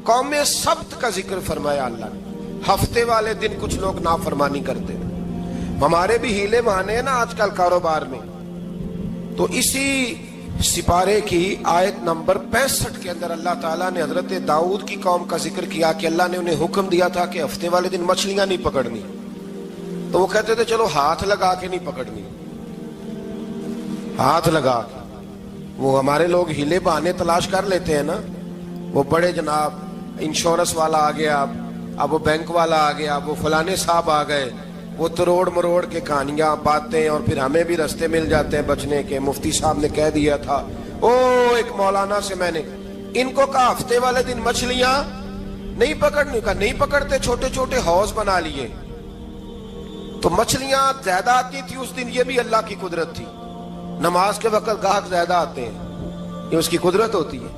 قوم سبت کا ذکر فرمایا اللہ نے. ہفتے والے دن کچھ لوگ نافرمانی کرتے ہیں. ہمارے بھی ہیلے بہانے ہیں نا آج کل کاروبار میں. تو اسی سپارے کی آیت نمبر 65 کے اندر اللہ تعالیٰ نے حضرت داؤد کی قوم کا ذکر کیا کہ اللہ نے انہیں حکم دیا تھا کہ ہفتے والے دن مچھلیاں نہیں پکڑنی. تو وہ کہتے تھے چلو ہاتھ لگا کے نہیں پکڑنی, ہاتھ لگا کے. وہ ہمارے لوگ ہیلے بہانے تلاش کر لیتے ہیں نا. وہ بڑے جناب انشورنس والا آ گیا, اب وہ بینک والا آ گیا, وہ فلانے صاحب آ گئے, وہ تروڑ مروڑ کے کہانیاں باتیں, اور پھر ہمیں بھی رستے مل جاتے ہیں بچنے کے. مفتی صاحب نے کہہ دیا تھا, ایک مولانا سے میں نے ان کو کہا ہفتے والے دن مچھلیاں نہیں پکڑنے کا. نہیں پکڑتے, چھوٹے چھوٹے حوض بنا لیے. تو مچھلیاں زیادہ آتی تھی اس دن, یہ بھی اللہ کی قدرت تھی. نماز کے وقت گاہک زیادہ آتے ہیں, یہ اس کی قدرت ہوتی ہے.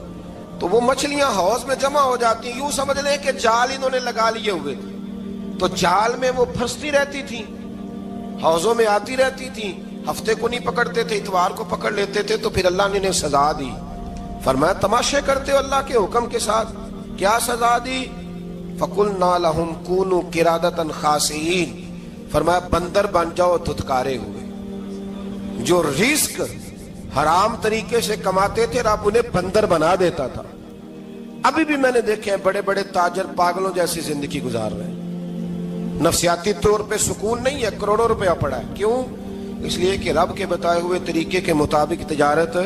تو وہ مچھلیاں حوض میں جمع ہو جاتی ہیں. یوں سمجھ لیں کہ جال انہوں نے لگا لیے ہوئے تھے, تو جال میں وہ پھنستی رہتی تھی, حوضوں میں آتی رہتی تھی. ہفتے کو نہیں پکڑتے تھے, اتوار کو پکڑ لیتے تھے. تو پھر اللہ نے انہیں سزا دی. فرمایا تماشے کرتے ہو اللہ کے حکم کے ساتھ. کیا سزا دی؟ فَقُلْنَا لَهُمْ كُونُوا قِرَادَةً خَاسِئِينَ. فرمایا بندر بن جاؤ دھتکارے ہوئے. جو رزق حرام طریقے سے کماتے تھے رب انہیں بندر بنا دیتا تھا. ابھی بھی میں نے دیکھے ہیں بڑے بڑے تاجر پاگلوں جیسی زندگی گزار رہے ہیں. نفسیاتی طور پہ سکون نہیں ہے, کروڑوں روپیہ پڑا ہے. کیوں؟ اس لیے کہ رب کے بتائے ہوئے طریقے کے مطابق تجارت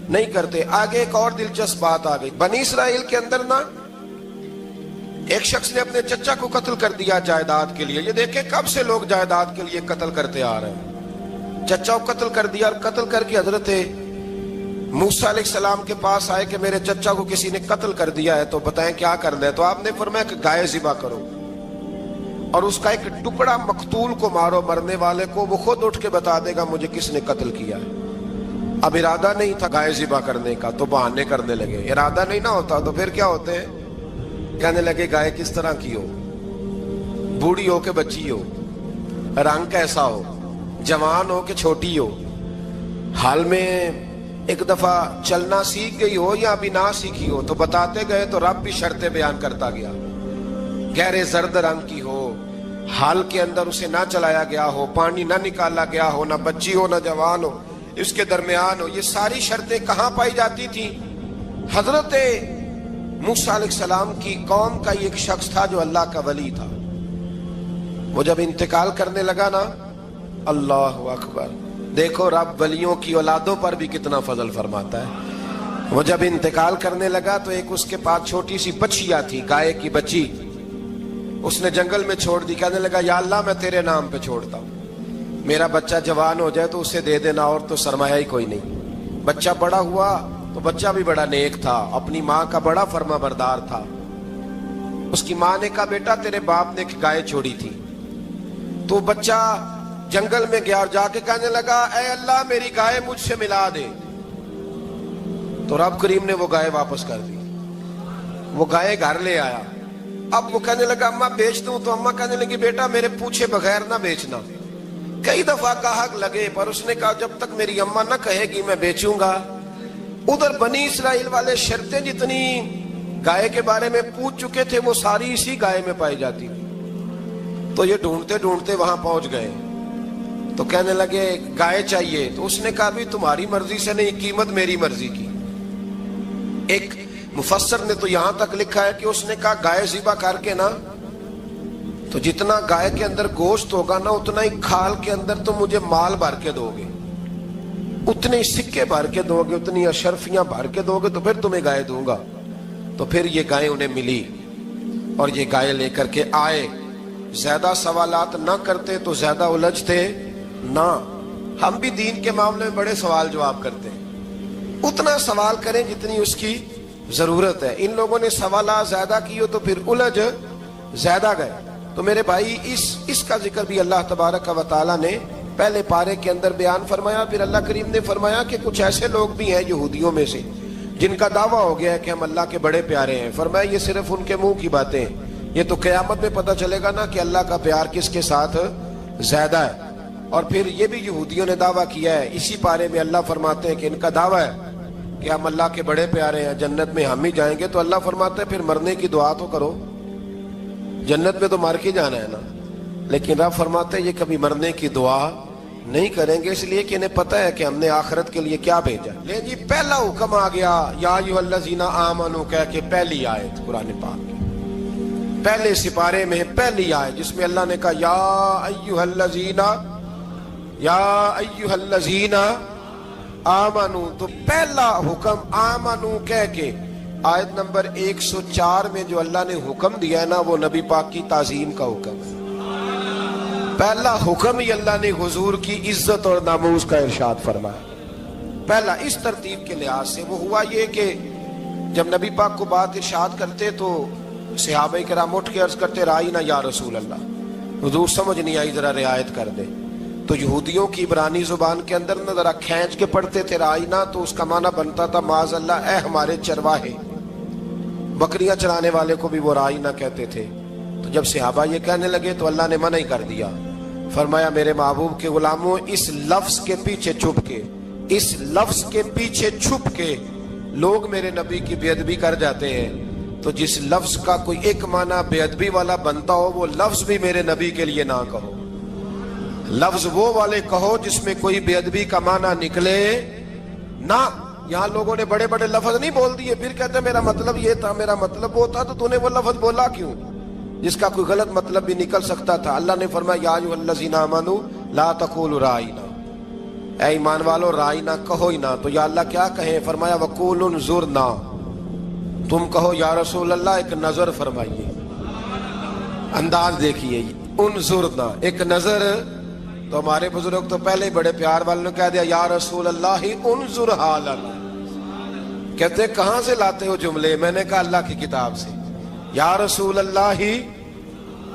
نہیں کرتے. آگے ایک اور دلچسپ بات آ گئی. بنی اسرائیل کے اندر نا ایک شخص نے اپنے چچا کو قتل کر دیا جائیداد کے لیے. یہ دیکھیں کب سے لوگ جائیداد کے لیے قتل کرتے آ رہے ہیں. چچا کو قتل کر دیا, اور قتل کر کے حضرت موسیٰ علیہ السلام کے پاس آئے کہ میرے چچا کو کسی نے قتل کر دیا ہے, تو بتائیں کیا کرنا ہے. تو آپ نے فرمایا کہ گائے ذبح کرو, اور اس کا ایک ٹکڑا مقتول کو مارو, مرنے والے کو. وہ خود اٹھ کے بتا دے گا مجھے کس نے قتل کیا ہے. اب ارادہ نہیں تھا گائے ذبح کرنے کا, تو بہانے کرنے لگے. ارادہ نہیں نہ ہوتا تو پھر کیا ہوتے ہیں, کہنے لگے گائے کس طرح کی ہو, بوڑھی ہو کہ بچی ہو, رنگ کیسا ہو, جوان ہو کہ چھوٹی ہو, حال میں ایک دفعہ چلنا سیکھ گئی ہو یا ابھی نہ سیکھی ہو. تو بتاتے گئے تو رب بھی شرطیں بیان کرتا گیا. گہرے زرد رنگ کی ہو, حال کے اندر اسے نہ چلایا گیا ہو, پانی نہ نکالا گیا ہو, نہ بچی ہو نہ جوان ہو, اس کے درمیان ہو. یہ ساری شرطیں کہاں پائی جاتی تھی؟ حضرت موسیٰ علیہ السلام کی قوم کا ایک شخص تھا جو اللہ کا ولی تھا. وہ جب انتقال کرنے لگا نا, اللہ اکبر, دیکھو رب ولیوں کی اولادوں پر بھی کتنا فضل فرماتا ہے. وہ جب انتقال کرنے لگا تو ایک اس کے پاس چھوٹی سی بچیا تھی, گائے کی بچی. اس نے جنگل میں چھوڑ دی. کہنے لگا یا اللہ میں تیرے نام پہ چھوڑتا ہوں, میرا بچہ جوان ہو جائے تو اسے دے دینا, اور تو سرمایہ ہی کوئی نہیں. بچہ بڑا ہوا تو بچہ بھی بڑا نیک تھا, اپنی ماں کا بڑا فرما بردار تھا. اس کی ماں نے کہا بیٹا تیرے باپ نے ایک گائے چھوڑی تھی. تو بچہ جنگل میں گیا اور جا کے کہنے لگا اے اللہ میری گائے مجھ سے ملا دے. تو رب کریم نے وہ گائے واپس کر دی. وہ گائے گھر لے آیا. اب وہ کہنے لگا اماں بیچ دوں, تو اماں کہنے لگی بیٹا میرے پوچھے بغیر نہ بیچنا. کئی دفعہ گاہک لگے, پر اس نے کہا جب تک میری اماں نہ کہے گی میں بیچوں گا. ادھر بنی اسرائیل والے شرطیں جتنی گائے کے بارے میں پوچھ چکے تھے وہ ساری اسی گائے میں پائی جاتی تھی. تو یہ ڈھونڈتے ڈھونڈتے وہاں پہنچ گئے. تو کہنے لگے گائے چاہیے. تو اس نے کہا بھی تمہاری مرضی سے نہیں, قیمت میری مرضی کی. ایک مفسر نے تو یہاں تک لکھا ہے کہ اس نے کہا گائے ذبح کر کے نا, تو جتنا گائے کے اندر گوشت ہوگا نا اتنا ہی کھال کے اندر تو مجھے مال بھر کے دو گے, اتنے سکے بھر کے دو گے, اتنی اشرفیاں بھر کے دو گے, تو پھر تمہیں گائے دوں گا. تو پھر یہ گائے انہیں ملی اور یہ گائے لے کر کے آئے. زیادہ سوالات نہ کرتے تو زیادہ الجھتے نہ. ہم بھی دین کے معاملے میں بڑے سوال جواب کرتے ہیں, اتنا سوال کریں جتنی اس کی ضرورت ہے. ان لوگوں نے سوالات زیادہ کی ہو تو پھر الجھ زیادہ گئے. تو میرے بھائی اس کا ذکر بھی اللہ تبارک و تعالیٰ نے پہلے پارے کے اندر بیان فرمایا. پھر اللہ کریم نے فرمایا کہ کچھ ایسے لوگ بھی ہیں یہودیوں میں سے جن کا دعویٰ ہو گیا ہے کہ ہم اللہ کے بڑے پیارے ہیں. فرمایا یہ صرف ان کے منہ کی باتیں ہیں, یہ تو قیامت میں پتہ چلے گا نا کہ اللہ کا پیار کس کے ساتھ زیادہ ہے. اور پھر یہ بھی یہودیوں نے دعویٰ کیا ہے. اسی پارے میں اللہ فرماتے ہیں کہ ان کا دعویٰ ہے کہ ہم اللہ کے بڑے پیارے ہیں, جنت میں ہم ہی جائیں گے, تو اللہ فرماتے ہیں پھر مرنے کی دعا تو کرو, جنت میں تو مر کے جانا ہے نا. لیکن رب فرماتے ہیں یہ کبھی مرنے کی دعا نہیں کریں گے, اس لیے کہ انہیں پتہ ہے کہ ہم نے آخرت کے لیے کیا بھیجا. لے جی پہلا حکم آ گیا یا ایھا الذین آمنوا کہہ کے, پہلی آیت قرآن پاک کی پہلے سپارے میں پہلی آیت جس میں اللہ نے کہا یا ایھا الذین آمنوا. تو پہلا حکم آمنوا کہہ کے آیت نمبر 104 میں جو اللہ نے حکم دیا ہے نا, وہ نبی پاک کی تعظیم کا حکم ہے. پہلا حکم ہی اللہ نے حضور کی عزت اور ناموس کا ارشاد فرمایا. پہلا اس ترتیب کے لحاظ سے وہ ہوا یہ کہ جب نبی پاک کو بات ارشاد کرتے تو صحابہ کرام اٹھ کے عرض کرتے رائینا یا رسول اللہ, حضور سمجھ نہیں آئی ذرا رعایت کر دے. تو یہودیوں کی عبرانی زبان کے اندر نہ ذرا کھینچ کے پڑھتے تھے رائینا, تو اس کا معنی بنتا تھا معاذ اللہ اے ہمارے چرواہے. بکریاں چرانے والے کو بھی وہ رائینا کہتے تھے. تو جب صحابہ یہ کہنے لگے تو اللہ نے منع ہی کر دیا, فرمایا میرے محبوب کے غلاموں اس لفظ کے پیچھے چھپ کے, اس لفظ کے پیچھے چھپ کے لوگ میرے نبی کی بے ادبی کر جاتے ہیں. تو جس لفظ کا کوئی ایک معنی بے ادبی والا بنتا ہو وہ لفظ بھی میرے نبی کے لیے نہ کہو. لفظ وہ والے کہو جس میں کوئی بے ادبی کا معنی نکلے نہ. یہاں لوگوں نے بڑے بڑے لفظ نہیں بول دیے, پھر کہتے میرا مطلب یہ تھا, میرا مطلب وہ تھا, تو تو نے وہ لفظ بولا کیوں جس کا کوئی غلط مطلب بھی نکل سکتا تھا. اللہ نے فرمایا یا ایھا الذین آمنوا لا تقولوا رائینا, اے ایمان والو رائینا کہو ہی نہ. تو یا اللہ کیا کہیں, فرمایا وقولوا انظرنا, تم کہو یا رسول اللہ ایک نظر فرمائیے. انداز دیکھیے, انظرنا ایک نظر. تو ہمارے بزرگ تو پہلے ہی بڑے پیار والوں نے کہہ دیا یا رسول اللہ انظر حالنا. کہتے کہاں سے لاتے ہو جملے؟ میں نے کہا اللہ کی کتاب سے. یا رسول اللہ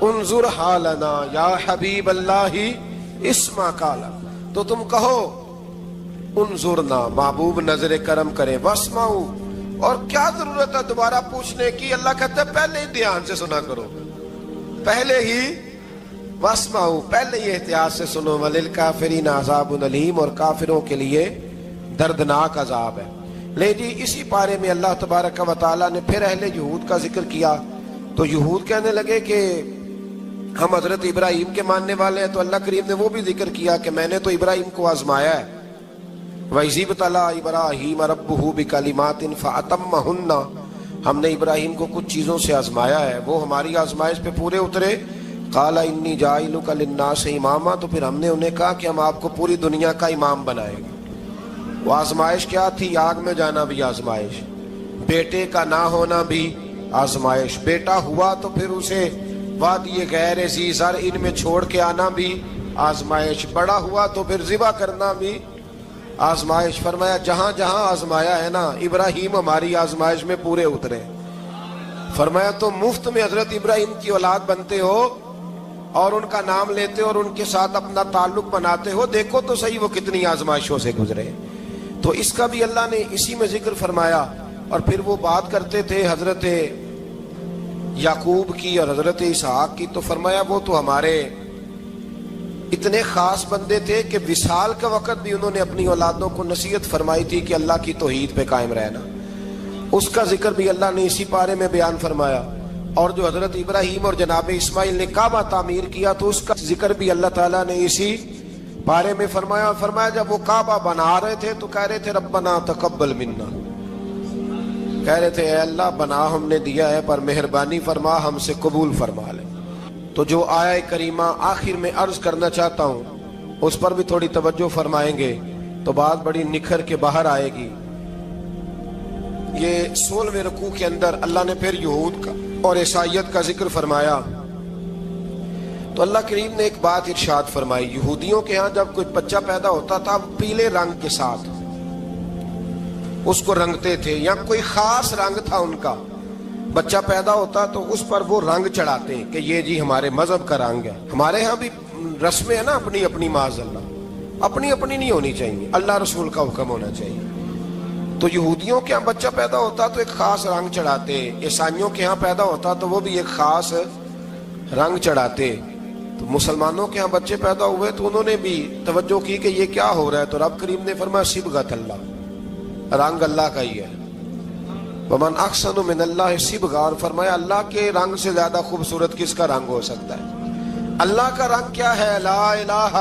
انظر حالنا یا حبیب اللہ اسمع قالا. تو تم کہو انظرنا, محبوب نظر کرم کرے, واسمعوا, اور کیا ضرورت ہے دوبارہ پوچھنے کی؟ اللہ کہتا ہے پہلے ہی دھیان سے سنا کرو, پہلے ہی واسمعوا, پہلے ہی احتیاط سے سنو. وللکافرین عذاب الیم, اور کافروں کے لیے دردناک عذاب ہے. لے جی اسی پارے میں اللہ تبارک و تعالیٰ نے پھر اہل یہود کا ذکر کیا. تو یہود کہنے لگے کہ ہم حضرت ابراہیم کے ماننے والے ہیں. تو اللہ کریم نے وہ بھی ذکر کیا کہ میں نے تو ابراہیم کو آزمایا ہے. وَإِذِ ابْتَلَىٰ إِبْرَاهِيمَ رَبُّهُ بِكَلِمَاتٍ فَأَتَمَّهُنَّ, ہم نے ابراہیم کو کچھ چیزوں سے آزمایا ہے, وہ ہماری آزمائش پہ پورے اترے. قَالَ إِنِّي جَاعِلُكَ لِلنَّاسِ إِمَامًا, تو پھر ہم نے انہیں کہا کہ ہم آپ کو پوری دنیا کا امام بنائیں گے. وہ آزمائش کیا تھی؟ آگ میں جانا بھی آزمائش, بیٹے کا نہ ہونا بھی آزمائش, بیٹا ہوا تو پھر اسے وادی غیر ذی زرع ان میں چھوڑ کے آنا بھی آزمائش, بڑا ہوا تو پھر ذبح کرنا بھی آزمائش. فرمایا جہاں جہاں آزمایا ہے نا, ابراہیم ہماری آزمائش میں پورے اترے. فرمایا تو مفت میں حضرت ابراہیم کی اولاد بنتے ہو اور ان کا نام لیتے ہو اور ان کے ساتھ اپنا تعلق بناتے ہو, دیکھو تو صحیح وہ کتنی آزمائشوں سے گزرے. تو اس کا بھی اللہ نے اسی میں ذکر فرمایا. اور پھر وہ بات کرتے تھے حضرت یعقوب کی اور حضرت اسحاق کی, تو فرمایا وہ تو ہمارے اتنے خاص بندے تھے کہ وصال کا وقت بھی انہوں نے اپنی اولادوں کو نصیحت فرمائی تھی کہ اللہ کی توحید پہ قائم رہنا. اس کا ذکر بھی اللہ نے اسی پارے میں بیان فرمایا. اور جو حضرت ابراہیم اور جناب اسماعیل نے کعبہ تعمیر کیا تو اس کا ذکر بھی اللہ تعالیٰ نے اسی پارے میں فرمایا. فرمایا جب وہ کعبہ بنا رہے تھے تو کہہ رہے تھے ربنا تقبل منا, کہہ رہے تھے اے اللہ بنا ہم نے دیا ہے پر مہربانی فرما ہم سے قبول فرما لے. تو جو آیہ کریمہ آخر میں عرض کرنا چاہتا ہوں اس پر بھی تھوڑی توجہ فرمائیں گے تو بات بڑی نکھر کے باہر آئے گی. یہ 16ویں رکوع کے اندر اللہ نے پھر یہود کا اور عیسائیت کا ذکر فرمایا. تو اللہ کریم نے ایک بات ارشاد فرمائی, یہودیوں کے ہاں جب کوئی بچہ پیدا ہوتا تھا پیلے رنگ کے ساتھ اس کو رنگتے تھے, یا کوئی خاص رنگ تھا ان کا, بچہ پیدا ہوتا تو اس پر وہ رنگ چڑھاتے کہ یہ جی ہمارے مذہب کا رنگ ہے. ہمارے ہاں بھی رسمیں ہیں نا اپنی اپنی, معاذ اللہ اپنی اپنی نہیں ہونی چاہیے, اللہ رسول کا حکم ہونا چاہیے. تو یہودیوں کے ہاں بچہ پیدا ہوتا تو ایک خاص رنگ چڑھاتے, عیسائیوں کے ہاں پیدا ہوتا تو وہ بھی ایک خاص رنگ چڑھاتے. تو مسلمانوں کے ہاں بچے پیدا ہوئے تو انہوں نے بھی توجہ کی کہ یہ کیا ہو رہا ہے, تو رب کریم نے فرمایا صبغۃ اللہ, رنگ اللہ کا ہی ہے. ومن احسن من اللہ صبغا، اور فرمایا اللہ کے رنگ سے زیادہ خوبصورت کس کا رنگ ہو سکتا ہے؟ اللہ کا رنگ کیا ہے؟ لا الہ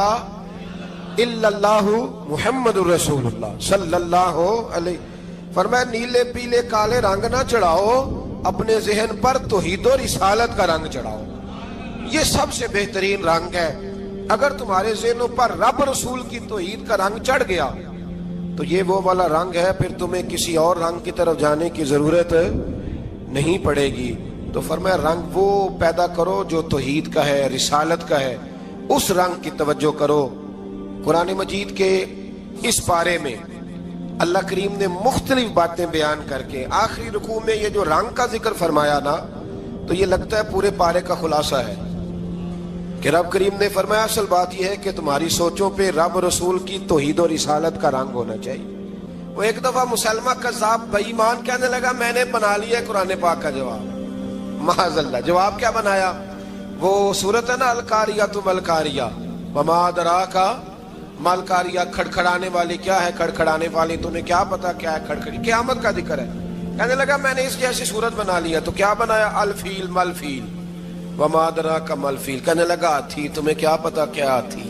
الا اللہ محمد الرسول اللہ صلی اللہ علیہ. فرمایا نیلے پیلے کالے رنگ نہ چڑھاؤ، اپنے ذہن پر توحید و رسالت کا رنگ چڑھاؤ. یہ سب سے بہترین رنگ ہے. اگر تمہارے ذہنوں پر رب رسول کی توحید کا رنگ چڑھ گیا تو یہ وہ والا رنگ ہے، پھر تمہیں کسی اور رنگ کی طرف جانے کی ضرورت نہیں پڑے گی. تو فرمایا رنگ وہ پیدا کرو جو توحید کا ہے، رسالت کا ہے، اس رنگ کی توجہ کرو. قرآن مجید کے اس پارے میں اللہ کریم نے مختلف باتیں بیان کر کے آخری رکوع میں یہ جو رنگ کا ذکر فرمایا نا، تو یہ لگتا ہے پورے پارے کا خلاصہ ہے کہ رب کریم نے فرمایا اصل بات یہ ہے کہ تمہاری سوچوں پہ رب رسول کی توحید و رسالت کا رنگ ہونا چاہیے. وہ ایک دفعہ مسلمہ کذاب بے ایمان کہنے لگا میں نے بنا لیا ہے قرآن پاک کا جواب. معاذ اللہ. جواب کیا بنایا؟ وہ سورت ہے نا القاریہ ملقاریہ، وما ادراک ملقاریہ، کھڑکھڑانے والی کیا ہے؟ کھڑکھڑانے والی تمہیں کیا پتا کیا ہے؟ کھڑکھڑی قیامت کا ذکر ہے. کہنے لگا میں نے اس جیسی صورت بنا لیا. تو کیا بنایا؟ الفیل ملفیل، وما ادراک ملفیل. کہنے لگا ہاتھی، تمہیں کیا پتا کیا ہاتھی؟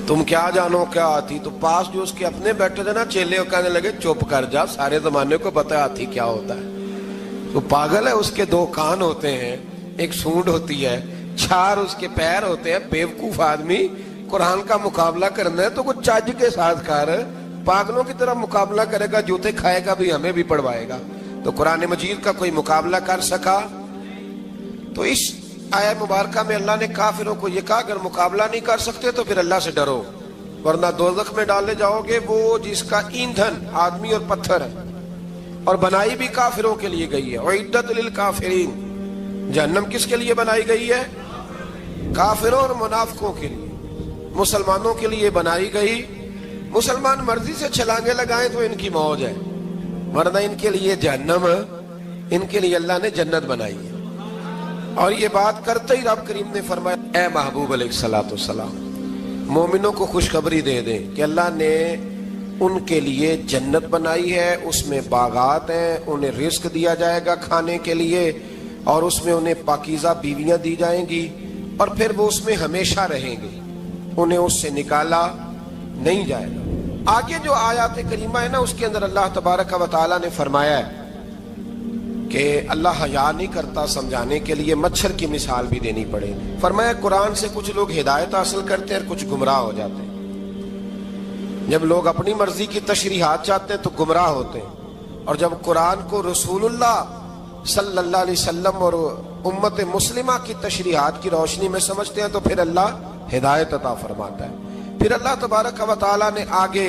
تم کیا جانو کیا ہاتھی؟ تو پاس جو اس کے اپنے بیٹھے تھے نا چیلے، کہنے لگے چپ کر جا، سارے زمانے کو پتا ہے ہاتھی کیا ہوتا ہے. تو پاگل ہے، اس کے دو کان ہوتے ہیں، ایک سونڈ ہوتی ہے، چار اس کے پیر ہوتے ہیں. بیوقوف آدمی قرآن کا مقابلہ کرنا ہے تو کچھ چج کے ساتھ کر. پاگلوں کی طرح مقابلہ کرے گا، جوتے کھائے گا بھی، ہمیں بھی پڑھوائے گا. تو قرآن مجید کا کوئی مقابلہ کر سکا؟ تو اس آیہ مبارکہ میں اللہ نے کافروں کو یہ کہا اگر مقابلہ نہیں کر سکتے تو پھر اللہ سے ڈرو، ورنہ دوزخ میں ڈالے جاؤ گے، وہ جس کا ایندھن آدمی اور پتھر ہے، اور بنائی بھی کافروں کے لیے گئی ہے. اعدت للکافرین، جہنم کس کے لیے بنائی گئی ہے؟ کافروں اور منافقوں کے لیے. مسلمانوں کے لیے بنائی گئی. مسلمان مرضی سے چھلانگے لگائیں تو ان کی موج ہے، ورنہ ان کے لیے جہنم، ان کے لیے اللہ نے جنت بنائی ہے. اور یہ بات کرتے ہی رب کریم نے فرمایا اے محبوب علیہ الصلوۃ والسلام، مومنوں کو خوشخبری دے دیں کہ اللہ نے ان کے لیے جنت بنائی ہے، اس میں باغات ہیں، انہیں رزق دیا جائے گا کھانے کے لیے، اور اس میں انہیں پاکیزہ بیویاں دی جائیں گی، اور پھر وہ اس میں ہمیشہ رہیں گے، انہیں اس سے نکالا نہیں جائے گا. آگے جو آیات کریمہ ہے نا، اس کے اندر اللہ تبارک و تعالیٰ نے فرمایا ہے کہ اللہ حیا نہیں کرتا سمجھانے کے لیے مچھر کی مثال بھی دینی پڑے. فرمایا قرآن سے کچھ لوگ ہدایت حاصل کرتے ہیں اور کچھ گمراہ ہو جاتے ہیں. جب لوگ اپنی مرضی کی تشریحات چاہتے ہیں تو گمراہ ہوتے ہیں، اور جب قرآن کو رسول اللہ صلی اللہ علیہ وسلم اور امت مسلمہ کی تشریحات کی روشنی میں سمجھتے ہیں تو پھر اللہ ہدایت عطا فرماتا ہے. پھر اللہ تبارک و تعالیٰ نے آگے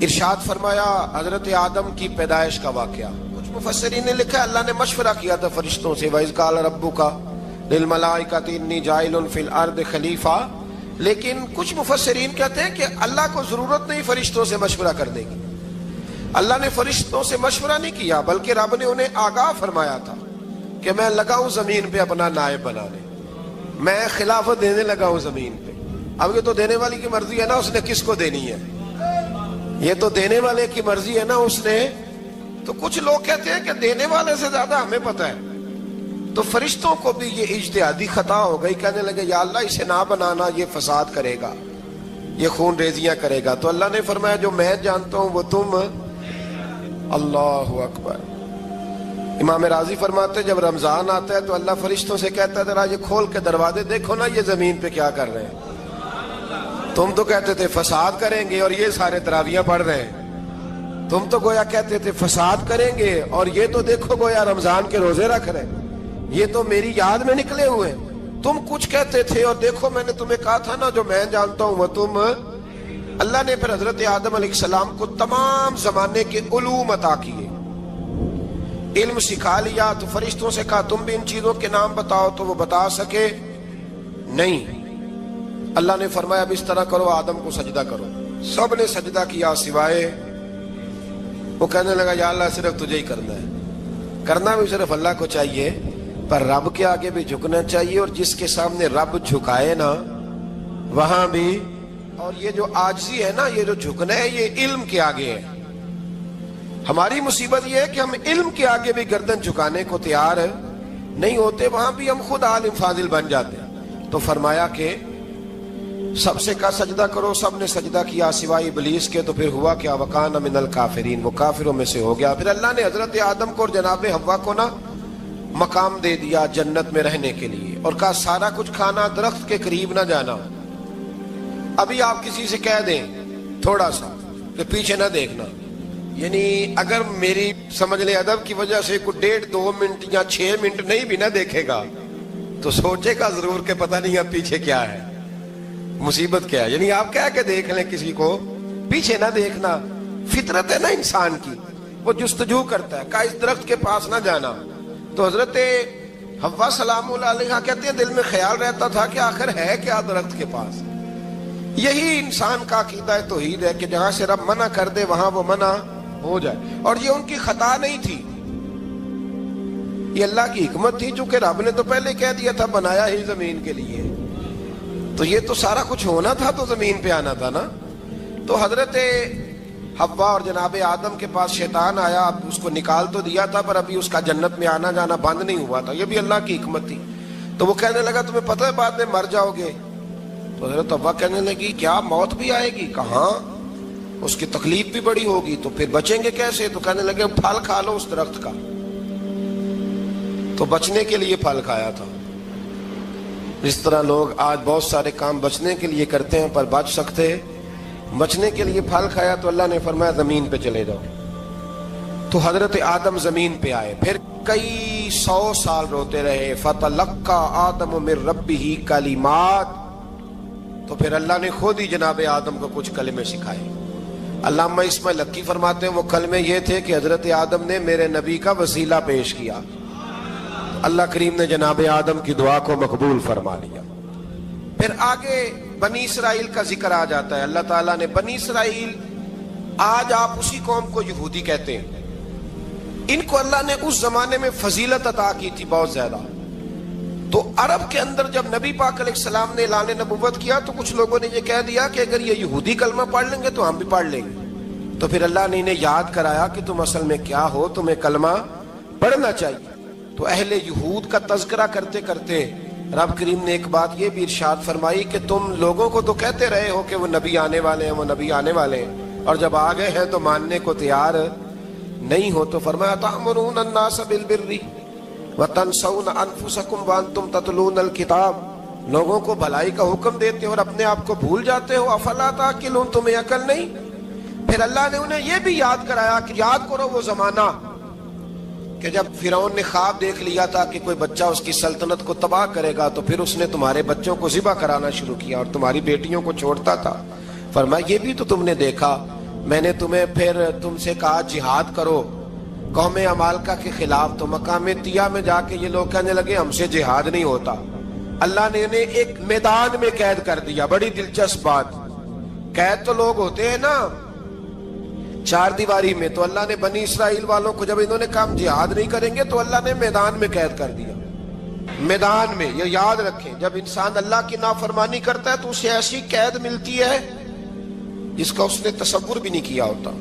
ارشاد فرمایا حضرت آدم کی پیدائش کا واقعہ. کچھ مفسرین نے لکھا اللہ نے مشورہ کیا تھا فرشتوں سے، وَإِذْ قَالَ رَبُّكَ لِلْمَلَائِكَةِ إِنِّي جَاعِلٌ فِي الْأَرْضِ خَلِيفَةً. لیکن کچھ مفسرین کہتے ہیں کہ اللہ کو ضرورت نہیں فرشتوں سے مشورہ کرنے کی. اللہ نے فرشتوں سے مشورہ نہیں کیا، بلکہ رب نے انہیں آگاہ فرمایا تھا کہ میں لگا ہوں زمین پہ اپنا نائب بنانے، میں خلافت دینے لگا ہوں زمین پہ. اب یہ تو دینے والی کی مرضی ہے نا اس نے کس کو دینی ہے، یہ تو دینے والے کی مرضی ہے نا اس نے. تو کچھ لوگ کہتے ہیں کہ دینے والے سے زیادہ ہمیں پتہ ہے. تو فرشتوں کو بھی یہ اجتہادی خطا ہو گئی، کہنے لگے یا اللہ اسے نہ بنانا، یہ فساد کرے گا، یہ خون ریزیاں کرے گا. تو اللہ نے فرمایا جو میں جانتا ہوں وہ تم. اللہ اکبر. امام راضی فرماتے جب رمضان آتا ہے تو اللہ فرشتوں سے کہتا ہے ذرا یہ کھول کے دروازے دیکھو نا یہ زمین پہ کیا کر رہے ہیں. تم تو کہتے تھے فساد کریں گے اور یہ سارے تراویحیں پڑھ رہے ہیں. تم تو گویا کہتے تھے فساد کریں گے اور یہ تو دیکھو گویا رمضان کے روزے رکھ رہے ہیں، یہ تو میری یاد میں نکلے ہوئے ہیں. تم کچھ کہتے تھے اور دیکھو میں نے تمہیں کہا تھا نا جو میں جانتا ہوں وہ تم. اللہ نے پھر حضرت آدم علیہ السلام کو تمام زمانے کے علوم عطا کیے، علم سکھا لیا. تو فرشتوں سے کہا تم بھی ان چیزوں کے نام بتاؤ، تو وہ بتا سکے نہیں. اللہ نے فرمایا اب اس طرح کرو آدم کو سجدہ کرو. سب نے سجدہ کیا سوائے وہ. کہنے لگا یا اللہ صرف تجھے ہی کرنا ہے. کرنا بھی صرف اللہ کو چاہیے، پر رب کے آگے بھی جھکنا چاہیے، اور جس کے سامنے رب جھکائے نا وہاں بھی. اور یہ جو عاجزی ہے نا، یہ جو جھکنا ہے یہ علم کے آگے ہے. ہماری مصیبت یہ ہے کہ ہم علم کے آگے بھی گردن جھکانے کو تیار نہیں ہوتے، وہاں بھی ہم خود عالم فاضل بن جاتے ہیں۔ تو فرمایا کہ سب سے کہا سجدہ کرو، سب نے سجدہ کیا سوائے ابلیس کے، تو پھر ہوا کیا؟ وکان من الکافرین، وہ کافروں میں سے ہو گیا۔ پھر اللہ نے حضرت آدم کو اور جناب حوا کو نا مقام دے دیا جنت میں رہنے کے لیے، اور کہا سارا کچھ کھانا، درخت کے قریب نہ جانا۔ ابھی آپ کسی سے کہہ دیں تھوڑا سا کہ پیچھے نہ دیکھنا، یعنی اگر میری سمجھ لیں ادب کی وجہ سے کوئی 1.5-2 منٹ یا 6 منٹ نہیں بھی نہ دیکھے گا تو سوچے گا ضرور کہ پتہ نہیں اب پیچھے کیا ہے، مصیبت کیا ہے۔ یعنی آپ کہہ کے دیکھ لیں کسی کو، پیچھے نہ دیکھنا، فطرت ہے نا انسان کی، وہ جستجو کرتا ہے، کہا اس درخت کے پاس نہ جانا۔ تو حضرت حوا سلام اللہ علیہ کہتے ہیں دل میں خیال رہتا تھا کہ آخر ہے کیا درخت کے پاس۔ یہی انسان کا عقیدہ توحید ہے کہ جہاں سے رب منع کر دے وہاں وہ منع ہو جائے، اور یہ ان کی خطا نہیں تھی، یہ اللہ کی حکمت تھی، چونکہ رب نے تو پہلے کہہ دیا تھا بنایا ہی زمین کے لیے، تو یہ تو سارا کچھ ہونا تھا تو زمین پہ آنا تھا نا۔ تو حضرت حوا اور جناب آدم کے پاس شیطان آیا، اب اس کو نکال تو دیا تھا پر ابھی اس کا جنت میں آنا جانا بند نہیں ہوا تھا، یہ بھی اللہ کی حکمت تھی۔ تو وہ کہنے لگا تمہیں پتہ ہے بعد میں مر جاؤ گے؟ تو حضرت حوا کہنے لگی کیا موت بھی آئے گی؟ کہاں، اس کی تکلیف بھی بڑی ہوگی، تو پھر بچیں گے کیسے؟ تو کہنے لگے پھل کھا لو اس درخت کا۔ تو بچنے کے لیے پھل کھایا تھا۔ اس طرح لوگ آج بہت سارے کام بچنے کے لیے کرتے ہیں پر بچ سکتے، بچنے کے لیے پھل کھایا تو اللہ نے فرمایا زمین پہ چلے جاؤ۔ تو حضرت آدم زمین پہ آئے، پھر کئی 100 سال روتے رہے۔ فَتَلَقَّى آدَمُ مِن رَبِّهِ کَلِمَاتٍ، تو پھر اللہ نے خود ہی جناب آدم کو کچھ کلمے سکھائے۔ علامہ اسماعیل حقی فرماتے ہیں وہ کلمے یہ تھے کہ حضرت آدم نے میرے نبی کا وسیلہ پیش کیا، اللہ کریم نے جناب آدم کی دعا کو مقبول فرما لیا۔ پھر آگے بنی اسرائیل کا ذکر آ جاتا ہے۔ اللہ تعالیٰ نے بنی اسرائیل، آج آپ اسی قوم کو یہودی کہتے ہیں، ان کو اللہ نے اس زمانے میں فضیلت عطا کی تھی بہت زیادہ۔ تو عرب کے اندر جب نبی پاک علیہ السلام نے اعلان نبوت کیا تو کچھ لوگوں نے یہ کہہ دیا کہ اگر یہ یہودی کلمہ پڑھ لیں گے تو ہم بھی پڑھ لیں گے۔ تو پھر اللہ نے انہیں یاد کرایا کہ تم اصل میں کیا ہو، تمہیں کلمہ پڑھنا چاہیے۔ تو اہل یہود کا تذکرہ کرتے کرتے رب کریم نے ایک بات یہ بھی ارشاد فرمائی کہ تم لوگوں کو تو کہتے رہے ہو کہ وہ نبی آنے والے ہیں، وہ نبی آنے والے ہیں، اور جب آ گئے ہیں تو ماننے کو تیار نہیں ہو۔ تو فرمایا تأمرون الناس بالبر وتنسون انفسکم وانتم تتلون الکتاب، لوگوں کو بھلائی کا حکم دیتے ہو اور اپنے آپ کو بھول جاتے ہو، افلا تعقلون، تمہیں عقل نہیں؟ پھر اللہ نے انہیں یہ بھی یاد کرایا کہ یاد کرو وہ زمانہ کہ جب فرعون نے خواب دیکھ لیا تھا کہ کوئی بچہ اس کی سلطنت کو تباہ کرے گا، تو پھر اس نے تمہارے بچوں کو ذبح کرانا شروع کیا اور تمہاری بیٹیوں کو چھوڑتا تھا۔ فرمایا یہ بھی تو تم نے دیکھا، میں نے تمہیں پھر تم سے کہا جہاد کرو قوم عمالقہ کے خلاف، تو مقام طیہ میں جا کے یہ لوگ کہنے لگے ہم سے جہاد نہیں ہوتا۔ اللہ نے انہیں ایک میدان میں قید کر دیا۔ بڑی دلچسپ بات، قید تو لوگ ہوتے ہیں نا چار دیواری میں، تو اللہ نے بنی اسرائیل والوں کو جب انہوں نے کہا جہاد نہیں کریں گے تو اللہ نے میدان میں قید کر دیا۔ میدان میں، یہ یاد رکھیں، جب انسان اللہ کی نافرمانی کرتا ہے تو اسے ایسی قید ملتی ہے جس کا اس نے تصور بھی نہیں کیا ہوتا۔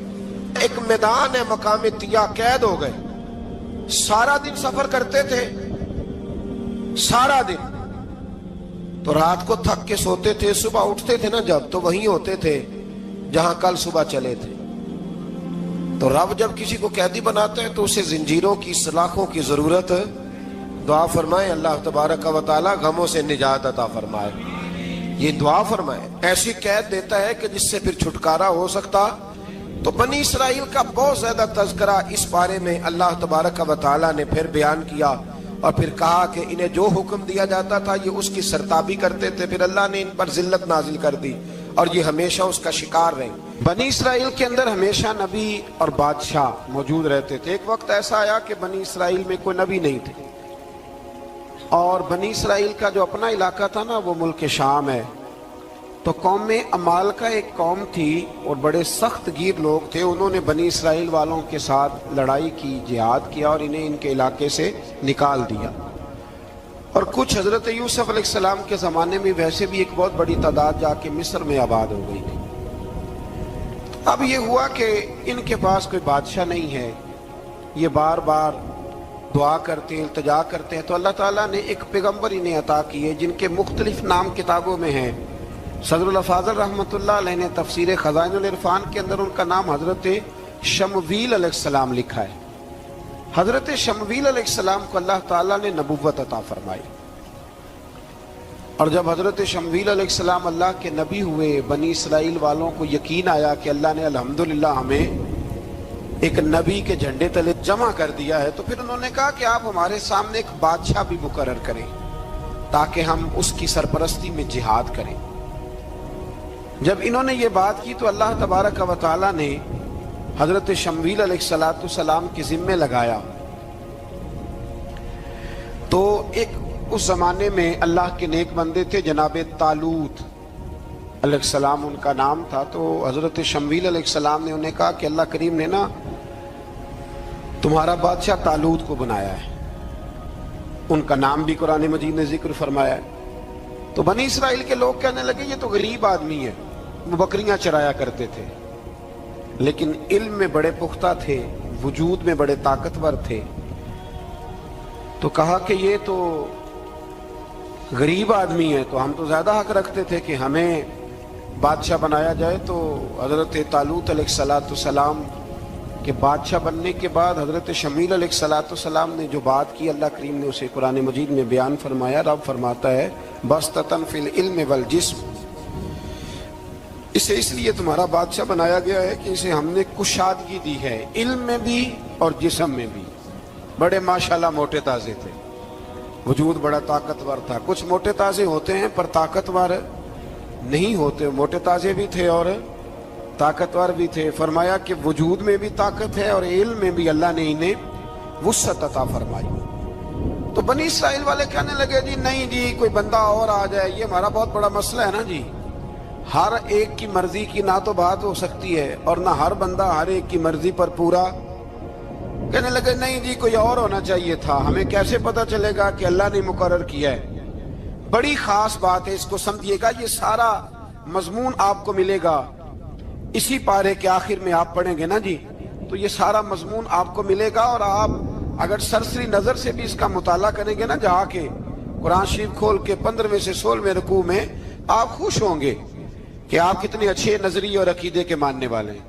ایک میدان ہے مقام طیہ، قید ہو گئے، سارا دن سفر کرتے تھے، سارا دن، تو رات کو تھک کے سوتے تھے، صبح اٹھتے تھے نا جب، تو وہیں ہوتے تھے جہاں کل صبح چلے تھے۔ تو رب جب کسی کو قیدی بناتا ہے تو اسے زنجیروں کی، سلاخوں کی ضرورت، دعا فرمائے اللہ تبارک و تعالی غموں سے نجات عطا فرمائے، یہ دعا فرمائے۔ ایسی قید دیتا ہے کہ جس سے پھر چھٹکارا ہو سکتا۔ تو بنی اسرائیل کا بہت زیادہ تذکرہ اس بارے میں اللہ تبارک و تعالی نے پھر بیان کیا، اور پھر کہا کہ انہیں جو حکم دیا جاتا تھا یہ اس کی سرتابی کرتے تھے، پھر اللہ نے ان پر ذلت نازل کر دی اور یہ ہمیشہ اس کا شکار رہے۔ بنی اسرائیل کے اندر ہمیشہ نبی اور بادشاہ موجود رہتے تھے۔ ایک وقت ایسا آیا کہ بنی اسرائیل میں کوئی نبی نہیں تھے، اور بنی اسرائیل کا جو اپنا علاقہ تھا نا وہ ملک شام ہے، تو قوم عمالقہ ایک قوم تھی اور بڑے سخت گیر لوگ تھے، انہوں نے بنی اسرائیل والوں کے ساتھ لڑائی کی، جہاد کیا اور انہیں ان کے علاقے سے نکال دیا۔ اور کچھ حضرت یوسف علیہ السلام کے زمانے میں ویسے بھی ایک بہت بڑی تعداد جا کے مصر میں آباد ہو گئی تھی۔ اب یہ ہوا کہ ان کے پاس کوئی بادشاہ نہیں ہے، یہ بار بار دعا کرتے ہیں، التجا کرتے ہیں، تو اللہ تعالیٰ نے ایک پیغمبر انہیں عطا کیے جن کے مختلف نام کتابوں میں ہیں۔ صدر الافاضل رحمۃ اللہ علیہ نے تفسیر خزائن العرفان کے اندر ان کا نام حضرت شمویل علیہ السلام لکھا ہے۔ حضرت شمویل علیہ السلام کو اللہ تعالیٰ نے نبوت عطا فرمائی، اور جب حضرت شمویل علیہ السلام اللہ کے نبی ہوئے، بنی اسرائیل والوں کو یقین آیا کہ اللہ نے الحمدللہ ہمیں ایک نبی کے جھنڈے تلے جمع کر دیا ہے، تو پھر انہوں نے کہا کہ آپ ہمارے سامنے ایک بادشاہ بھی مقرر کریں تاکہ ہم اس کی سرپرستی میں جہاد کریں۔ جب انہوں نے یہ بات کی تو اللہ تبارک و تعالیٰ نے حضرت شمویل علیہ السلام کے ذمے لگایا۔ تو ایک اس زمانے میں اللہ کے نیک بندے تھے، جناب طالوت علیہ السلام ان کا نام تھا، تو حضرت شمویل علیہ السلام نے انہیں کہا کہ اللہ کریم نے نا تمہارا بادشاہ طالوت کو بنایا ہے، ان کا نام بھی قرآن مجید نے ذکر فرمایا ہے۔ تو بنی اسرائیل کے لوگ کہنے لگے یہ تو غریب آدمی ہے، وہ بکریاں چرایا کرتے تھے، لیکن علم میں بڑے پختہ تھے، وجود میں بڑے طاقتور تھے، تو کہا کہ یہ تو غریب آدمی ہے، تو ہم تو زیادہ حق رکھتے تھے کہ ہمیں بادشاہ بنایا جائے۔ تو حضرت طالوت علیہ السلام کے بادشاہ بننے کے بعد حضرت شمویل علیہ السلام نے جو بات کی، اللہ کریم نے اسے قرآن مجید میں بیان فرمایا۔ رب فرماتا ہے بسطۃ فی العلم والجسم، اسے اس لیے تمہارا بادشاہ بنایا گیا ہے کہ اسے ہم نے کشادگی دی ہے، علم میں بھی اور جسم میں بھی۔ بڑے ماشاءاللہ موٹے تازے تھے، وجود بڑا طاقتور تھا۔ کچھ موٹے تازے ہوتے ہیں پر طاقتور نہیں ہوتے، موٹے تازے بھی تھے اور طاقتور بھی تھے۔ فرمایا کہ وجود میں بھی طاقت ہے اور علم میں بھی اللہ نے انہیں وسعت عطا فرمائی۔ تو بنی اسرائیل والے کہنے لگے جی نہیں جی کوئی بندہ اور آ جائے، یہ ہمارا بہت بڑا مسئلہ ہے نا جی، ہر ایک کی مرضی کی نہ تو بات ہو سکتی ہے اور نہ ہر بندہ ہر ایک کی مرضی پر پورا۔ کہنے لگے نہیں جی کوئی اور ہونا چاہیے تھا، ہمیں کیسے پتا چلے گا کہ اللہ نے مقرر کیا ہے؟ بڑی خاص بات ہے، اس کو سمجھیے گا، یہ سارا مضمون آپ کو ملے گا اسی پارے کے آخر میں، آپ پڑھیں گے نا جی تو یہ سارا مضمون آپ کو ملے گا، اور آپ اگر سرسری نظر سے بھی اس کا مطالعہ کریں گے نا، جہاں کے قرآن شریف کھول کے 15ویں سے 16ویں رکوع میں، آپ خوش ہوں گے کہ آپ کتنے اچھے نظریے اور عقیدے کے ماننے والے ہیں۔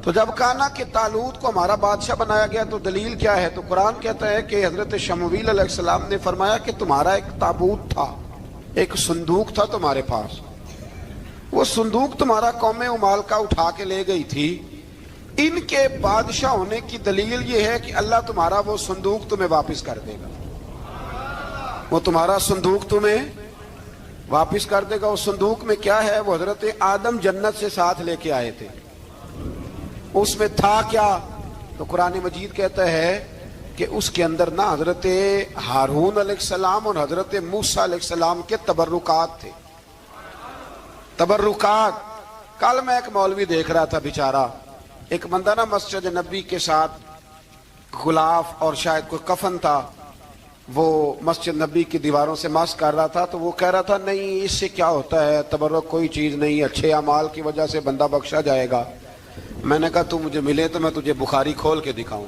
تو جب کہا نا کہ طالوت کو ہمارا بادشاہ بنایا گیا تو دلیل کیا ہے، تو قرآن کہتا ہے کہ حضرت شمویل علیہ السلام نے فرمایا کہ تمہارا ایک تابوت تھا، ایک صندوق تھا تمہارے پاس، وہ صندوق تمہارا قوم عمالقہ اٹھا کے لے گئی تھی، ان کے بادشاہ ہونے کی دلیل یہ ہے کہ اللہ تمہارا وہ صندوق تمہیں واپس کر دے گا، وہ تمہارا صندوق تمہیں واپس کر دے گا۔ اس صندوق میں کیا ہے؟ وہ حضرت آدم جنت سے ساتھ لے کے آئے تھے، اس میں تھا کیا؟ تو قرآن مجید کہتا ہے کہ اس کے اندر نا حضرت ہارون علیہ السلام اور حضرت موسیٰ علیہ السلام کے تبرکات تھے، تبرکات۔ کل میں ایک مولوی دیکھ رہا تھا بیچارہ، ایک بندہ نا مسجد نبی کے ساتھ غلاف اور شاید کوئی کفن تھا، وہ مسجد نبی کی دیواروں سے مس کر رہا تھا، تو وہ کہہ رہا تھا نہیں اس سے کیا ہوتا ہے، تبرک کوئی چیز نہیں، اچھے اعمال کی وجہ سے بندہ بخشا جائے گا۔ میں نے کہا تو مجھے ملے تو میں تجھے بخاری کھول کے دکھاؤں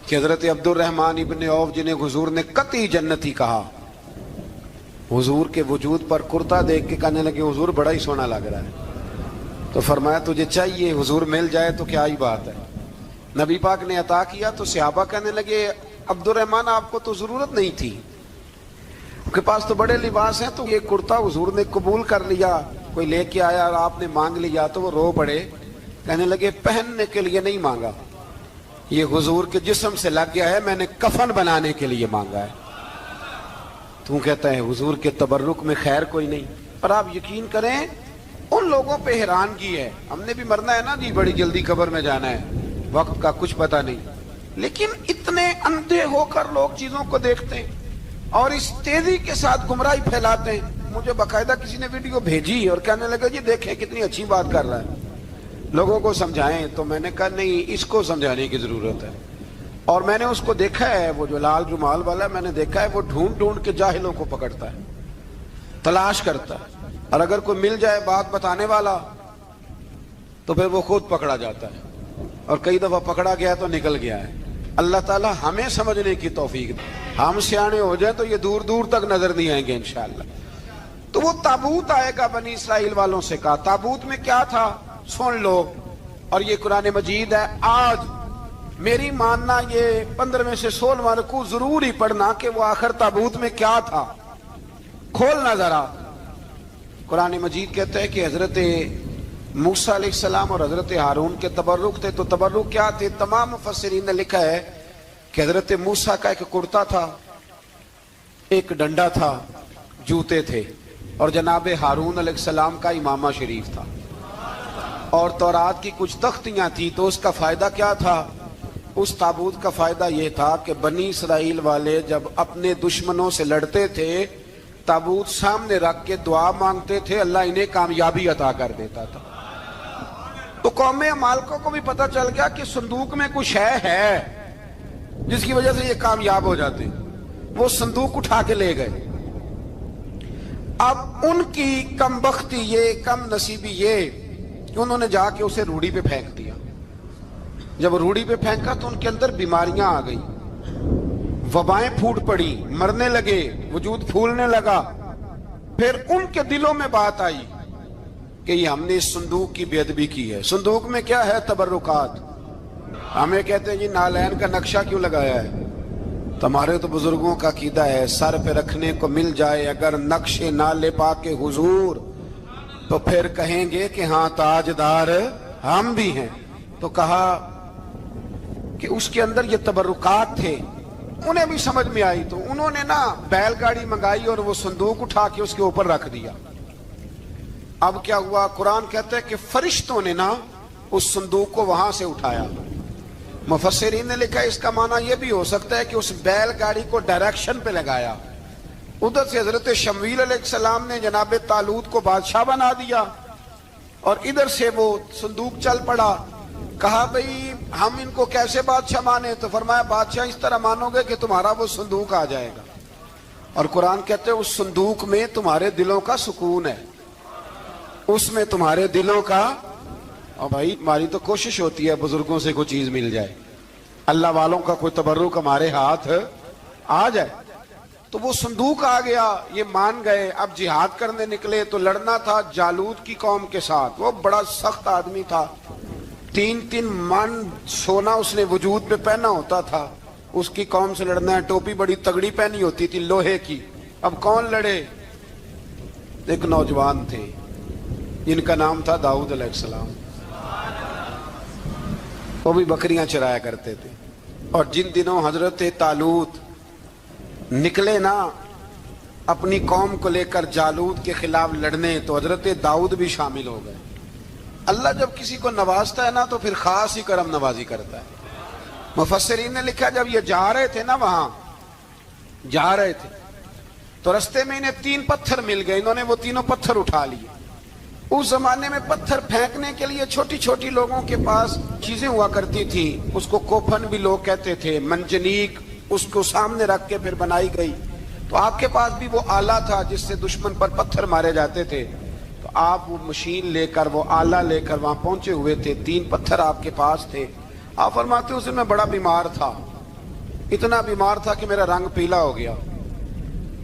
کہ حضرت عبد الرحمن ابن عوف جنہیں حضور نے قطعی جنتی کہا، حضور کے وجود پر کرتا دیکھ کے کہنے لگے حضور بڑا ہی سونا لگ رہا ہے، تو فرمایا تجھے چاہیے حضور مل جائے تو کیا ہی بات ہے۔ نبی پاک نے عطا کیا تو صحابہ کہنے لگے عبد الرحمن آپ کو تو ضرورت نہیں تھی، آپ کے پاس تو بڑے لباس ہیں، تو یہ کرتا حضور نے قبول کر لیا، کوئی لے کے آیا اور آپ نے مانگ لیا، تو وہ رو پڑے، کہنے لگے پہننے کے لیے نہیں مانگا، یہ حضور کے جسم سے لگ گیا ہے، میں نے کفن بنانے کے لیے مانگا ہے۔ تو کہتا ہے حضور کے تبرک میں خیر کوئی نہیں۔ پر آپ یقین کریں ان لوگوں پہ حیرانگی ہے، ہم نے بھی مرنا ہے نا جی، بڑی جلدی قبر میں جانا ہے، وقت کا کچھ پتہ نہیں، لیکن اتنے اندھے ہو کر لوگ چیزوں کو دیکھتے ہیں اور اس تیزی کے ساتھ گمراہی پھیلاتے ہیں۔ مجھے باقاعدہ کسی نے ویڈیو بھیجی اور کہنے لگا جی دیکھیں کتنی اچھی بات کر رہا ہے، لوگوں کو سمجھائیں، تو میں نے کہا نہیں اس کو سمجھانے کی ضرورت ہے، اور میں نے اس کو دیکھا ہے، وہ جو لال رومال والا میں نے دیکھا ہے، وہ ڈھونڈ ڈھونڈ کے جاہلوں کو پکڑتا ہے، تلاش کرتا ہے، اور اگر کوئی مل جائے بات بتانے والا تو پھر وہ خود پکڑا جاتا ہے، اور کئی دفعہ پکڑا گیا تو نکل گیا ہے۔ اللہ تعالی ہمیں سمجھنے کی توفیق دے، ہم سیانے ہو جائیں تو یہ دور دور تک نظر نہیں آئیں گے انشاءاللہ۔ تو وہ تابوت آئے گا، بنی اسرائیل والوں سے کہا تابوت میں کیا تھا سن لو، اور یہ قرآن مجید ہے۔ آج میری ماننا یہ 15 سے 16 رکوع ضرور ہی پڑھنا کہ وہ آخر تابوت میں کیا تھا، کھولنا ذرا۔ قرآن مجید کہتا ہے کہ حضرت موسیٰ علیہ السلام اور حضرت ہارون کے تبرک تھے۔ تو تبرک کیا تھے؟ تمام مفسرین نے لکھا ہے کہ حضرت موسیٰ کا ایک کرتا تھا، ایک ڈنڈا تھا، جوتے تھے، اور جناب ہارون علیہ السلام کا امامہ شریف تھا، اور تورات کی کچھ تختیاں تھی۔ تو اس کا فائدہ کیا تھا؟ اس تابوت کا فائدہ یہ تھا کہ بنی اسرائیل والے جب اپنے دشمنوں سے لڑتے تھے، تابوت سامنے رکھ کے دعا مانگتے تھے، اللہ انہیں کامیابی عطا کر دیتا تھا۔ تو قوم عمالقہ کو بھی پتہ چل گیا کہ صندوق میں کچھ ہے جس کی وجہ سے یہ کامیاب ہو جاتے، وہ صندوق اٹھا کے لے گئے۔ اب ان کی کم بختی یہ، کم نصیبی یہ کہ انہوں نے جا کے اسے روڑی پہ پھینک دیا۔ جب روڑی پہ پھینکا تو ان کے اندر بیماریاں آ گئی، وبائیں پھوٹ پڑی، مرنے لگے، وجود پھولنے لگا۔ پھر ان کے دلوں میں بات آئی کہ یہ ہم نے اس صندوق کی بے ادبی کی ہے۔ صندوق میں کیا ہے؟ تبرکات۔ ہمیں کہتے ہیں جی نالین کا نقشہ کیوں لگایا ہے؟ تمہارے تو بزرگوں کا عقیدہ ہے سر پہ رکھنے کو مل جائے اگر نقش نالے پاک حضور تو پھر کہیں گے کہ ہاں تاجدار ہم بھی ہیں۔ تو کہا کہ اس کے اندر یہ تبرکات تھے، انہیں بھی سمجھ میں آئی، تو انہوں نے نا بیل گاڑی منگائی اور وہ صندوق اٹھا کے اس کے اوپر رکھ دیا۔ اب کیا ہوا؟ قرآن کہتا ہے کہ فرشتوں نے نا اس صندوق کو وہاں سے اٹھایا۔ مفسرین نے لکھا اس کا معنی یہ بھی ہو سکتا ہے کہ اس بیل گاڑی کو ڈائریکشن پہ لگایا، ادھر سے حضرت شمویل علیہ السلام نے جناب طالوت کو بادشاہ بنا دیا، اور ادھر سے وہ صندوق چل پڑا۔ کہا بھئی ہم ان کو کیسے بادشاہ مانے؟ تو فرمایا بادشاہ اس طرح مانو گے کہ تمہارا وہ صندوق آ جائے گا، اور قرآن کہتے ہیں اس صندوق میں تمہارے دلوں کا سکون ہے، اس میں تمہارے دلوں کا۔ اور بھائی ہماری تو کوشش ہوتی ہے بزرگوں سے کوئی چیز مل جائے، اللہ والوں کا کوئی تبرک ہمارے ہاتھ آ جائے۔ تو وہ صندوق آ گیا، یہ مان گئے۔ اب جہاد کرنے نکلے تو لڑنا تھا جالوت کی قوم کے ساتھ۔ وہ بڑا سخت آدمی تھا، 3 من سونا اس نے وجود پہ پہنا ہوتا تھا۔ اس کی قوم سے لڑنا ہے، ٹوپی بڑی تگڑی پہنی ہوتی تھی لوہے کی۔ اب کون لڑے؟ ایک نوجوان تھے جن کا نام تھا داؤد علیہ السلام، وہ بھی بکریاں چرایا کرتے تھے۔ اور جن دنوں حضرت طالوت نکلے نا اپنی قوم کو لے کر جالوت کے خلاف لڑنے، تو حضرت داؤد بھی شامل ہو گئے۔ اللہ جب کسی کو نوازتا ہے نا تو پھر خاص ہی کرم نوازی کرتا ہے۔ مفسرین نے لکھا جب یہ جا رہے تھے نا، وہاں جا رہے تھے تو رستے میں انہیں 3 پتھر مل گئے، انہوں نے وہ تینوں پتھر اٹھا لیے۔ اس زمانے میں پتھر پھینکنے کے لیے چھوٹی چھوٹی لوگوں کے پاس چیزیں ہوا کرتی تھی، اس کو کوپھن بھی لوگ کہتے تھے، منجنیق، اس کو سامنے رکھ کے پھر بنائی گئی۔ تو آپ کے پاس بھی وہ آلہ تھا جس سے دشمن پر پتھر مارے جاتے تھے، تو آپ وہ مشین لے کر، وہ آلہ لے کر وہاں پہنچے ہوئے تھے، 3 پتھر آپ کے پاس تھے۔ آپ فرماتے اس دن میں بڑا بیمار تھا، اتنا بیمار تھا کہ میرا رنگ پیلا ہو گیا۔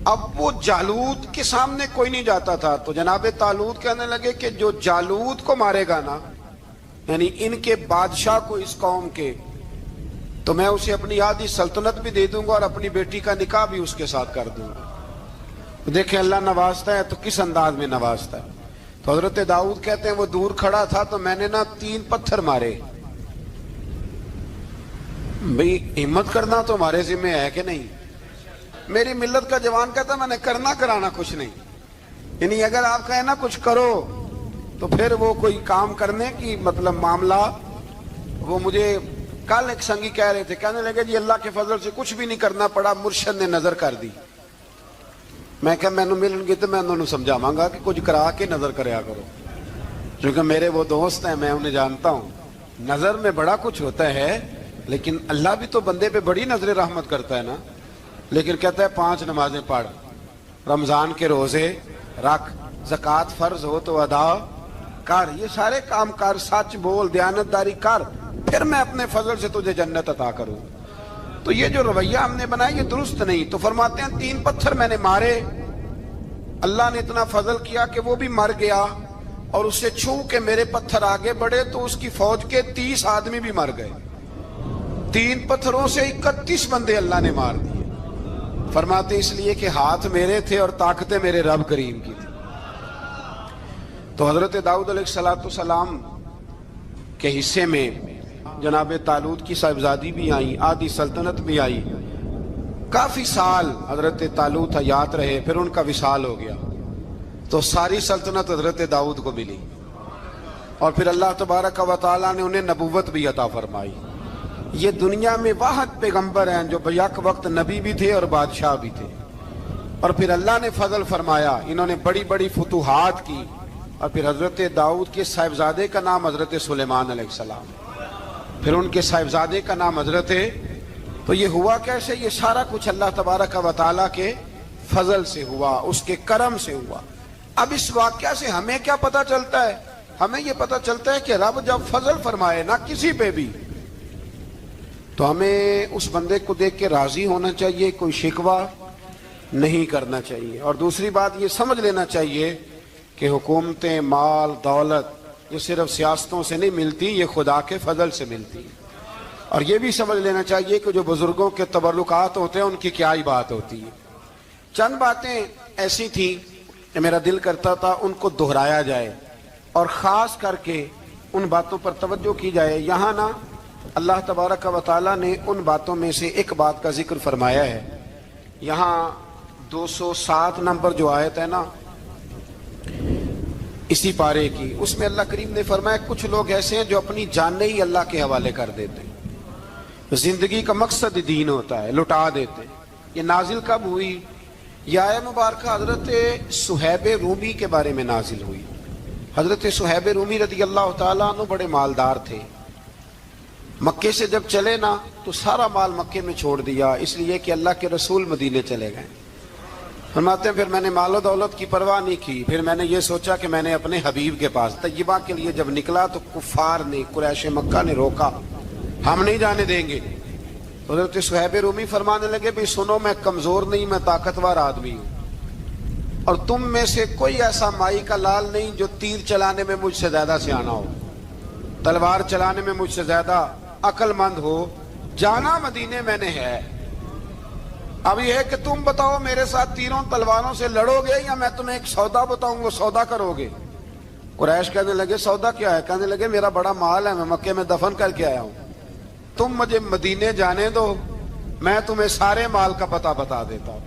اب وہ جالوت کے سامنے کوئی نہیں جاتا تھا، تو جناب طالوت کہنے لگے کہ جو جالوت کو مارے گا نا، یعنی ان کے بادشاہ کو اس قوم کے، تو میں اسے اپنی آدھی سلطنت بھی دے دوں گا اور اپنی بیٹی کا نکاح بھی اس کے ساتھ کر دوں گا۔ دیکھیں اللہ نوازتا ہے تو کس انداز میں نوازتا ہے۔ تو حضرت داؤد کہتے ہیں وہ دور کھڑا تھا تو میں نے نا 3 پتھر مارے۔ بھئی ہمت کرنا تو ہمارے ذمہ ہے کہ نہیں؟ میری ملت کا جوان کہتا میں نے کرنا کرانا کچھ نہیں، یعنی اگر آپ کہیں نا کچھ کرو تو پھر وہ کوئی کام کرنے کی مطلب معاملہ۔ وہ مجھے کل ایک سنگی کہہ رہے تھے، کہنے لگے جی اللہ کے فضل سے کچھ بھی نہیں کرنا پڑا، مرشد نے نظر کر دی۔ میں کہا میں ملن گی تو میں انہوں نے سمجھاواں گا کہ کچھ کرا کے نظر کریا کرو، کیونکہ میرے وہ دوست ہیں، میں انہیں جانتا ہوں۔ نظر میں بڑا کچھ ہوتا ہے، لیکن اللہ بھی تو بندے پہ بڑی نظر رحمت کرتا ہے نا۔ لیکن کہتا ہے 5 نمازیں پڑھ، رمضان کے روزے رکھ، زکوٰۃ فرض ہو تو ادا کر, یہ سارے کام کر, سچ بول, دیانتداری کر, پھر میں اپنے فضل سے تجھے جنت عطا کروں. تو یہ جو رویہ ہم نے بنایا یہ درست نہیں. تو فرماتے ہیں 3 پتھر میں نے مارے, اللہ نے اتنا فضل کیا کہ وہ بھی مر گیا, اور اسے چھو کے میرے پتھر آگے بڑھے تو اس کی فوج کے 30 آدمی بھی مر گئے. 3 پتھروں سے 31 بندے اللہ نے مار دیے. فرماتے اس لیے کہ ہاتھ میرے تھے اور طاقتیں میرے رب کریم کی تھی. تو حضرت داؤد علیہ السلام کے حصے میں جناب طالوت کی صاحبزادی بھی آئی, آدھی سلطنت بھی آئی. کافی سال حضرت طالوت حیات رہے, پھر ان کا وصال ہو گیا. تو ساری سلطنت حضرت داؤد کو ملی, اور پھر اللہ تبارک و تعالیٰ نے انہیں نبوت بھی عطا فرمائی. یہ دنیا میں واحد پیغمبر ہیں جو بیک وقت نبی بھی تھے اور بادشاہ بھی تھے. اور پھر اللہ نے فضل فرمایا, انہوں نے بڑی بڑی فتوحات کی. اور پھر حضرت داؤد کے صاحبزادے کا نام حضرت سلیمان علیہ السلام, پھر ان کے صاحبزادے کا نام حضرت. تو یہ ہوا کیسے؟ یہ سارا کچھ اللہ تبارک و تعالیٰ کے فضل سے ہوا, اس کے کرم سے ہوا. اب اس واقعہ سے ہمیں کیا پتہ چلتا ہے؟ ہمیں یہ پتہ چلتا ہے کہ رب جب فضل فرمائے نہ کسی پہ بھی, تو ہمیں اس بندے کو دیکھ کے راضی ہونا چاہیے, کوئی شکوہ نہیں کرنا چاہیے. اور دوسری بات یہ سمجھ لینا چاہیے کہ حکومتیں, مال, دولت یہ صرف سیاستوں سے نہیں ملتی, یہ خدا کے فضل سے ملتی. اور یہ بھی سمجھ لینا چاہیے کہ جو بزرگوں کے تبرکات ہوتے ہیں ان کی کیا ہی بات ہوتی ہے. چند باتیں ایسی تھیں کہ میرا دل کرتا تھا ان کو دہرایا جائے, اور خاص کر کے ان باتوں پر توجہ کی جائے. یہاں نا اللہ تبارک و تعالیٰ نے ان باتوں میں سے ایک بات کا ذکر فرمایا ہے. یہاں 207 نمبر جو آیت ہے نا اسی پارے کی, اس میں اللہ کریم نے فرمایا کچھ لوگ ایسے ہیں جو اپنی جانیں ہی اللہ کے حوالے کر دیتے ہیں. زندگی کا مقصد دین ہوتا ہے, لٹا دیتے. یہ نازل کب ہوئی؟ یہ آیت مبارکہ حضرت صہیب رومی کے بارے میں نازل ہوئی. حضرت صہیب رومی رضی اللہ تعالیٰ عنہ بڑے مالدار تھے. مکے سے جب چلے نا تو سارا مال مکے میں چھوڑ دیا, اس لیے کہ اللہ کے رسول مدینے چلے گئے. فرماتے ہیں پھر میں نے مال و دولت کی پرواہ نہیں کی, پھر میں نے یہ سوچا کہ میں نے اپنے حبیب کے پاس طیبہ کے لیے جب نکلا تو کفار نے, قریش مکہ نے روکا, ہم نہیں جانے دیں گے. حضرت صہیب رومی فرمانے لگے بھی سنو, میں کمزور نہیں, میں طاقتور آدمی ہوں, اور تم میں سے کوئی ایسا مائی کا لال نہیں جو تیر چلانے میں مجھ سے زیادہ سیانا ہو, تلوار چلانے میں مجھ سے زیادہ عقل مند ہو. جانا مدینے میں نے ہے. اب یہ ہے کہ تم بتاؤ میرے ساتھ تیروں تلواروں سے لڑو گے یا میں تمہیں ایک سودا بتاؤں گا, سودا کرو گے؟ قریش کہنے لگے سودا کیا ہے؟ کہنے لگے میرا بڑا مال ہے, میں مکے میں دفن کر کے آیا ہوں, تم مجھے مدینے جانے دو, میں تمہیں سارے مال کا پتہ بتا دیتا ہوں.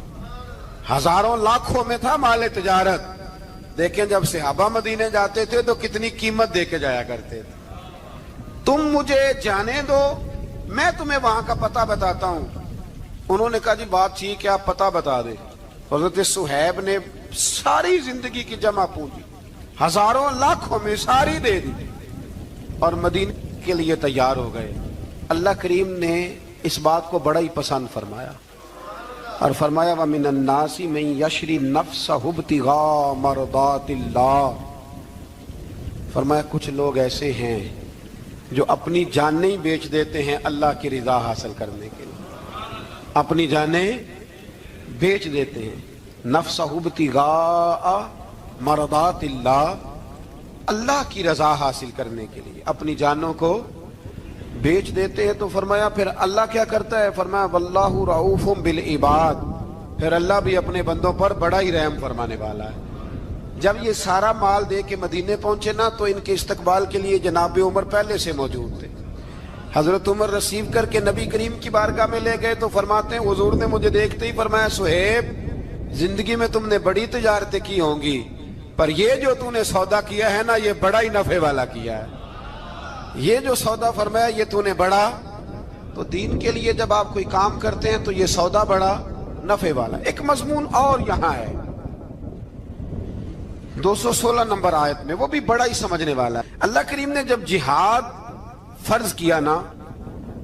ہزاروں لاکھوں میں تھا مال تجارت. دیکھیں جب صحابہ مدینے جاتے تھے تو کتنی قیمت دے کے جایا کرتے تھے. تم مجھے جانے دو, میں تمہیں وہاں کا پتہ بتاتا ہوں. انہوں نے کہا جی بات ٹھیک ہے, آپ پتہ بتا دیں. حضرت صہیب نے ساری زندگی کی جمع پونجی ہزاروں لاکھوں میں ساری دے دی اور مدینے کے لیے تیار ہو گئے. اللہ کریم نے اس بات کو بڑا ہی پسند فرمایا اور فرمایا وَمِنَ النَّاسِ مَن يَشْرِي نَفْسَهُ ابْتِغَاءَ مَرْضَاتِ اللَّهِ. فرمایا کچھ لوگ ایسے ہیں جو اپنی جانیں ہی بیچ دیتے ہیں اللہ کی رضا حاصل کرنے کے لیے, اپنی جانیں بیچ دیتے ہیں. نَفْسَهُ ابْتِغَاءَ مَرْضَاتِ اللَّهِ, اللہ کی رضا حاصل کرنے کے لیے اپنی جانوں کو بیچ دیتے ہیں. تو فرمایا پھر اللہ کیا کرتا ہے؟ فرمایا واللہ رؤوف بالعباد, پھر اللہ بھی اپنے بندوں پر بڑا ہی رحم فرمانے والا ہے. جب یہ سارا مال دے کے مدینے پہنچے نا تو ان کے استقبال کے لیے جناب عمر پہلے سے موجود تھے. حضرت عمر رسیو کر کے نبی کریم کی بارگاہ میں لے گئے تو فرماتے ہیں حضور نے مجھے دیکھتے ہی فرمایا صہیب زندگی میں تم نے بڑی تجارتیں کی ہوں گی, پر یہ جو تم نے سودا کیا ہے نا یہ بڑا ہی نفع والا کیا ہے. یہ جو سودا فرمایا یہ تو نے بڑا. تو دین کے لیے جب آپ کوئی کام کرتے ہیں تو یہ سودا بڑا نفع والا. ایک مضمون اور یہاں ہے 216 نمبر آیت میں, وہ بھی بڑا ہی سمجھنے والا ہے. اللہ کریم نے جب جہاد فرض کیا نا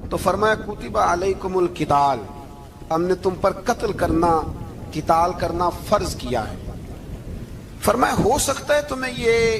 تو فرمایا کتب علیکم القتال, ہم نے تم پر قتل کرنا, قتال کرنا فرض کیا ہے. فرمایا ہو سکتا ہے تمہیں یہ